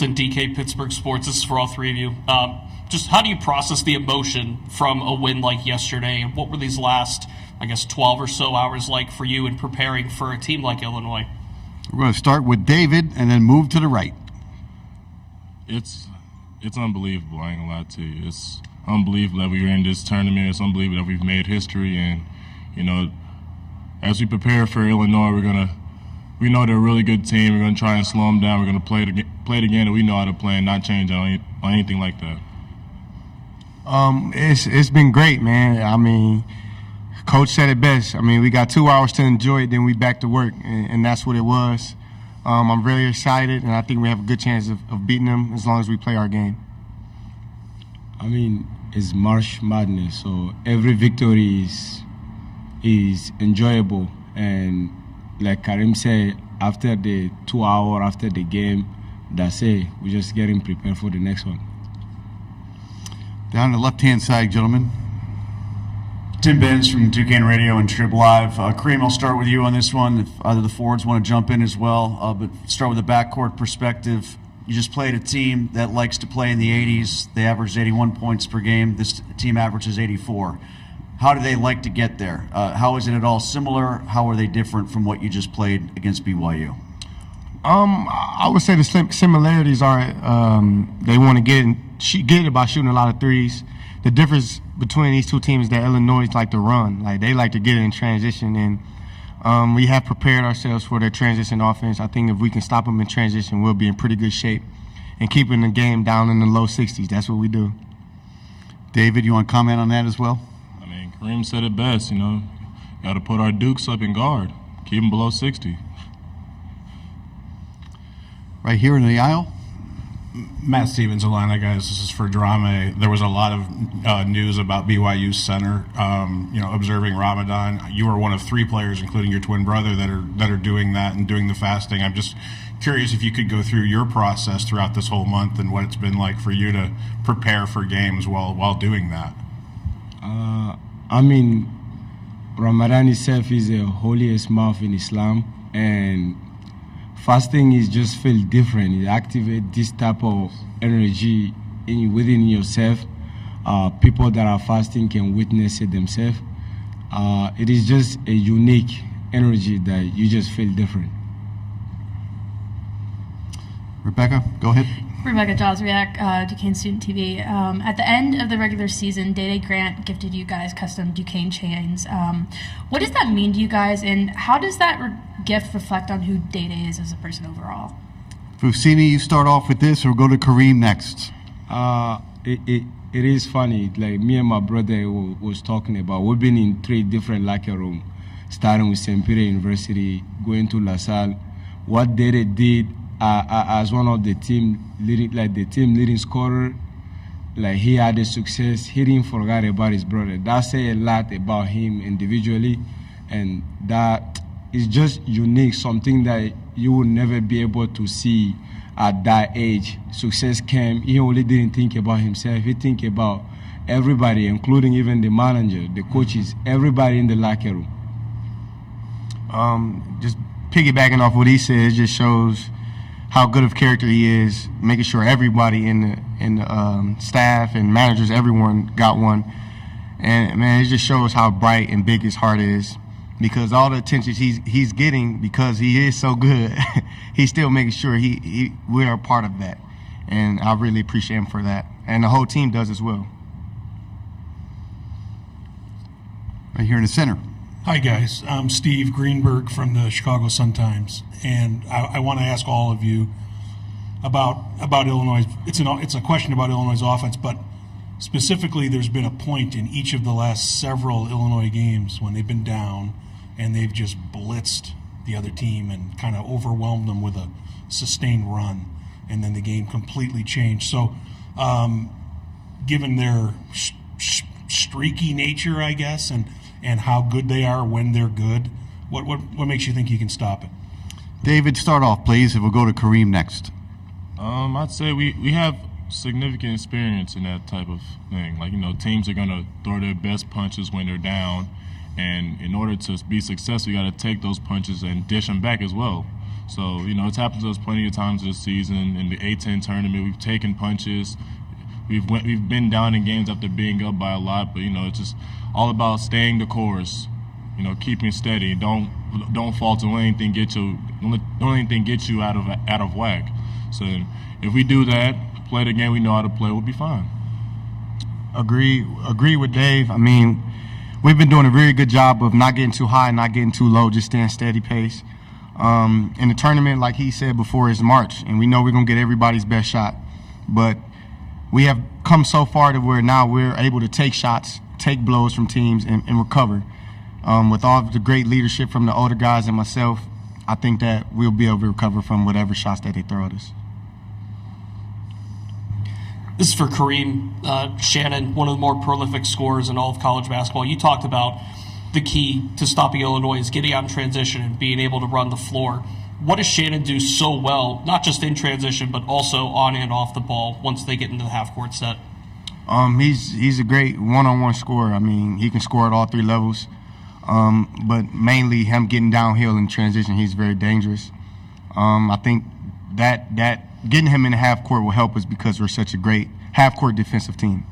and DK Pittsburgh Sports. This is for all three of you. Just how do you process the emotion from a win like yesterday? And what were these last, 12 or so hours like for you in preparing for a team like Illinois? We're going to start with David and then move to the right. It's unbelievable. I ain't gonna lie to you. It's unbelievable that we were in this tournament. It's unbelievable that we've made history. And as we prepare for Illinois, we know they're a really good team. We're gonna try and slow them down. We're gonna play the game that we know how to play and not change on anything like that. It's been great, man. Coach said it best. We got 2 hours to enjoy it, then we back to work, and that's what it was. I'm really excited, and I think we have a good chance of beating them as long as we play our game. It's March Madness, so every victory is enjoyable. And like Kareem said, after the 2 hour after the game, that's it. We're just getting prepared for the next one. Down the left-hand side, gentlemen. Tim Benz from Duquesne Radio and Trib Live. Kareem, I'll start with you on this one. If either of the forwards want to jump in as well, but start with the backcourt perspective. You just played a team that likes to play in the 80s. They averaged 81 points per game. This team averages 84. How do they like to get there? How is it at all similar? How are they different from what you just played against BYU? I would say the similarities are they want to get it by shooting a lot of threes. The difference between these two teams is that Illinois like to run. They like to get it in transition, and we have prepared ourselves for their transition offense. I think if we can stop them in transition, we'll be in pretty good shape. And keeping the game down in the low 60s, that's what we do. David, you want to comment on that as well? Kareem said it best, got to put our Dukes up in guard, keep them below 60. Right here in the aisle. Matt Stevens, Atlanta, guys. This is for Drame. There was a lot of news about BYU's center, observing Ramadan. You are one of 3 players, including your twin brother, that are doing that and doing the fasting. I'm just curious if you could go through your process throughout this whole month and what it's been like for you to prepare for games while doing that. Ramadan itself is the holiest month in Islam, and fasting is just feel different. It activates this type of energy within yourself. People that are fasting can witness it themselves. It is just a unique energy that you just feel different. Rebecca, go ahead. Rebecca Joswiak, Duquesne Student TV. At the end of the regular season, Day Grant gifted you guys custom Duquesne chains. What does that mean to you guys, and how does that gift reflect on who Day is as a person overall? Fousseyni, you start off with this, or go to Kareem next? It is funny. Like me and my brother was talking about, we've been in 3 different locker rooms, starting with St. Peter University, going to La Salle. What Day did as one of the team leading scorer, he had a success. He didn't forget about his brother. That says a lot about him individually, and that is just unique, something that you will never be able to see at that age. Success came, he only didn't think about himself, he think about everybody, including even the manager, the coaches, everybody in the locker room. Just piggybacking off what he said, it just shows how good of character he is, making sure everybody in the staff and managers, everyone got one. And man, it just shows how bright and big his heart is, because all the attention he's getting, because he is so good, he's still making sure we're a part of that. And I really appreciate him for that. And the whole team does as well. Right here in the center. Hi guys, I'm Steve Greenberg from the Chicago Sun-Times, and I want to ask all of you about Illinois. It's a question about Illinois' offense, but specifically there's been a point in each of the last several Illinois games when they've been down and they've just blitzed the other team and kind of overwhelmed them with a sustained run, and then the game completely changed. So given their streaky nature, I guess, and how good they are when they're good, what makes you think you can stop it? David, start off, please, and we'll go to Kareem next. I'd say we have significant experience in that type of thing. Teams are going to throw their best punches when they're down, and in order to be successful, you got to take those punches and dish them back as well. So, it's happened to us plenty of times this season. In the A-10 tournament, we've taken punches. We've been down in games after being up by a lot, but, it's just all about staying the course, keeping steady. Don't falter. Don't let anything get you out of whack. So if we do that, play the game we know how to play, we'll be fine. Agree with Dave. I mean, we've been doing a very good job of not getting too high, not getting too low, just staying steady pace. In the tournament, like he said before, is March, and we know we're going to get everybody's best shot. But we have come so far to where now we're able to take shots, take blows from teams, and recover. With all the great leadership from the older guys and myself, I think that we'll be able to recover from whatever shots that they throw at us. This is for Kareem. Shannon, one of the more prolific scorers in all of college basketball. You talked about the key to stopping Illinois is getting out in transition and being able to run the floor. What does Shannon do so well, not just in transition, but also on and off the ball once they get into the half-court set? He's a great one-on-one scorer. I mean, he can score at all three levels. But mainly him getting downhill in transition, he's very dangerous. I think that getting him in the half court will help us because we're such a great half court defensive team.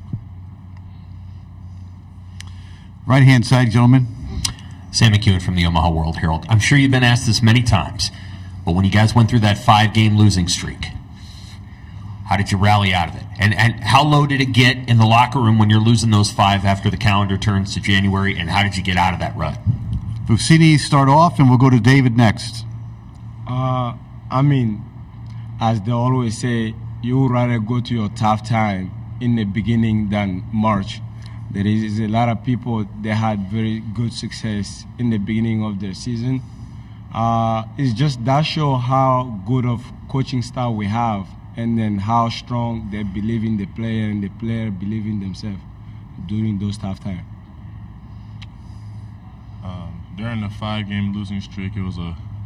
Right hand side, gentlemen. Sam McEwen from the Omaha World Herald. I'm sure you've been asked this many times, but when you guys went through that 5-game losing streak, how did you rally out of it? And how low did it get in the locker room when you're losing those 5 after the calendar turns to January, and how did you get out of that rut? Fousseyni start off, and we'll go to David next. I mean, as they always say, you would rather go to your tough time in the beginning than March. There is a lot of people that had very good success in the beginning of their season. It's just that show how good of coaching style we have, and then how strong they believe in the player and the player believe in themselves during those tough times. During the 5-game losing streak,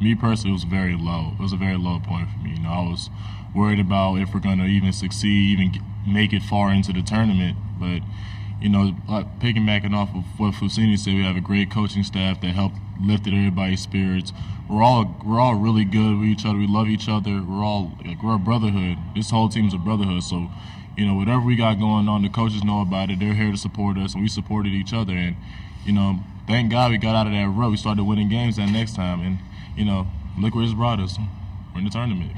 me personally, it was very low. It was a very low point for me. I was worried about if we're going to even succeed, even make it far into the tournament. But, piggybacking off of what Fousseyni said, we have a great coaching staff that helped lifted everybody's spirits. We're all really good with each other. We love each other. We're a brotherhood. This whole team's a brotherhood. So, whatever we got going on, the coaches know about it. They're here to support us, and we supported each other. And, thank God we got out of that rut. We started winning games that next time. And, look where it's brought us. We're in the tournament.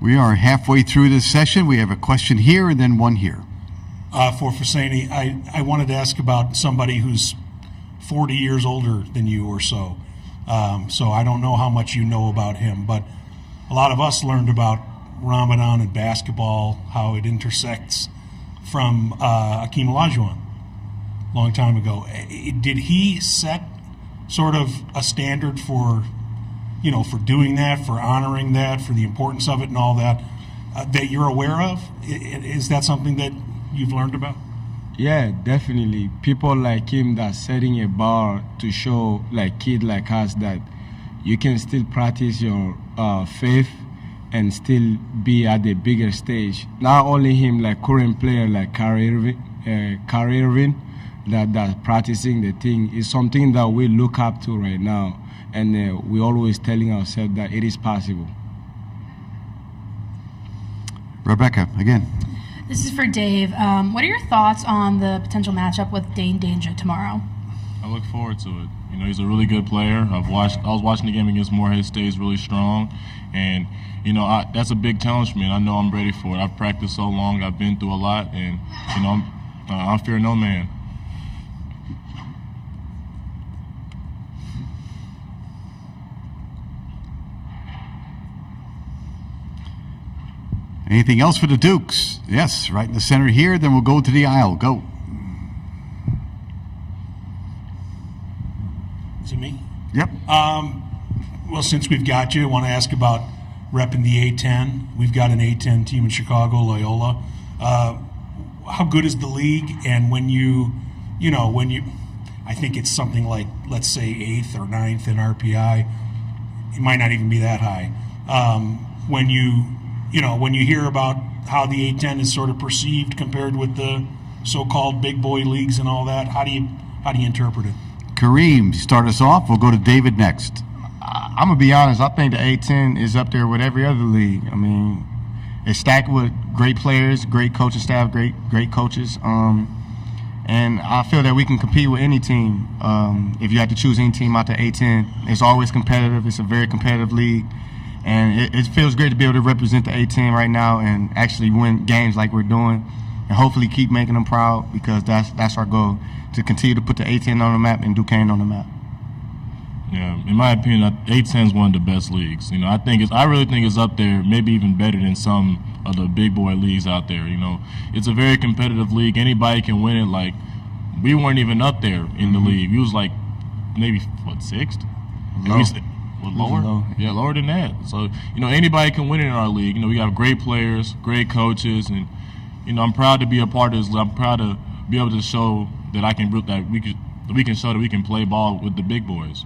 We are halfway through this session. We have a question here and then one here. For Fousseyni, I wanted to ask about somebody who's 40 years older than you or so. So I don't know how much you know about him, but a lot of us learned about Ramadan and basketball, how it intersects from Akeem Olajuwon a long time ago. Did he set sort of a standard for doing that, for honoring that, for the importance of it and all that, that you're aware of? Is that something that you've learned about? Yeah, definitely. People like him that's setting a bar to show like kids like us that you can still practice your faith and still be at the bigger stage. Not only him, like current player like Kareem that practicing the thing is something that we look up to right now, and we're always telling ourselves that it is possible. Rebecca, again. This is for Dave. What are your thoughts on the potential matchup with Dane Danger tomorrow? I look forward to it. He's a really good player. I was watching the game against Morehead State. He's really strong, and that's a big challenge for me. And I know I'm ready for it. I've practiced so long. I've been through a lot, and I fear no man. Anything else for the Dukes? Yes, right in the center here. Then we'll go to the aisle. Go. Is it me? Yep. Well, since we've got you, I want to ask about repping the A-10. We've got an A-10 team in Chicago, Loyola. How good is the league? And when you, I think it's something like, let's say, 8th or 9th in RPI. It might not even be that high. When you hear about how the A-10 is sort of perceived compared with the so-called big boy leagues and all that, how do you interpret it? Kareem, start us off. We'll go to David next. I'm gonna be honest. I think the A10 is up there with every other league. I mean, it's stacked with great players, great coaching staff, great coaches. And I feel that we can compete with any team. If you have to choose any team out the A10, it's always competitive. It's a very competitive league, and it feels great to be able to represent the A10 right now and actually win games like we're doing, and hopefully keep making them proud, because that's our goal, to continue to put the A10 on the map and Duquesne on the map. Yeah, in my opinion, A10 is one of the best leagues. You know, I really think it's up there, maybe even better than some of the big boy leagues out there. You know, it's a very competitive league. Anybody can win it. Like, we weren't even up there in the league. We was like maybe sixth. Low. Lower? Low. Yeah, lower than that. So, you know, anybody can win it in our league. You know, we have great players, great coaches, and you know, I'm proud to be a part of this. I'm proud to be able to show that we can show that we can play ball with the big boys.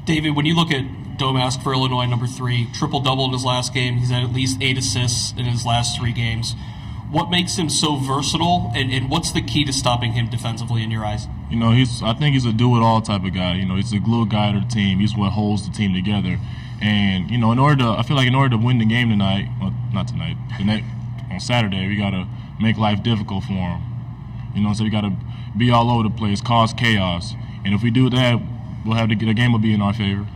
David, when you look at Domask for Illinois, number 3, triple-double in his last game. He's had at least 8 assists in his last 3 games. What makes him so versatile, and what's the key to stopping him defensively in your eyes? You know, I think he's a do-it-all type of guy. You know, he's a glue guy to the team. He's what holds the team together. And, you know, I feel like in order to win the game tonight, well, not tonight, on Saturday, we got to make life difficult for him. You know, so we got to be all over the place, cause chaos. And if we do that, the game will be in our favor.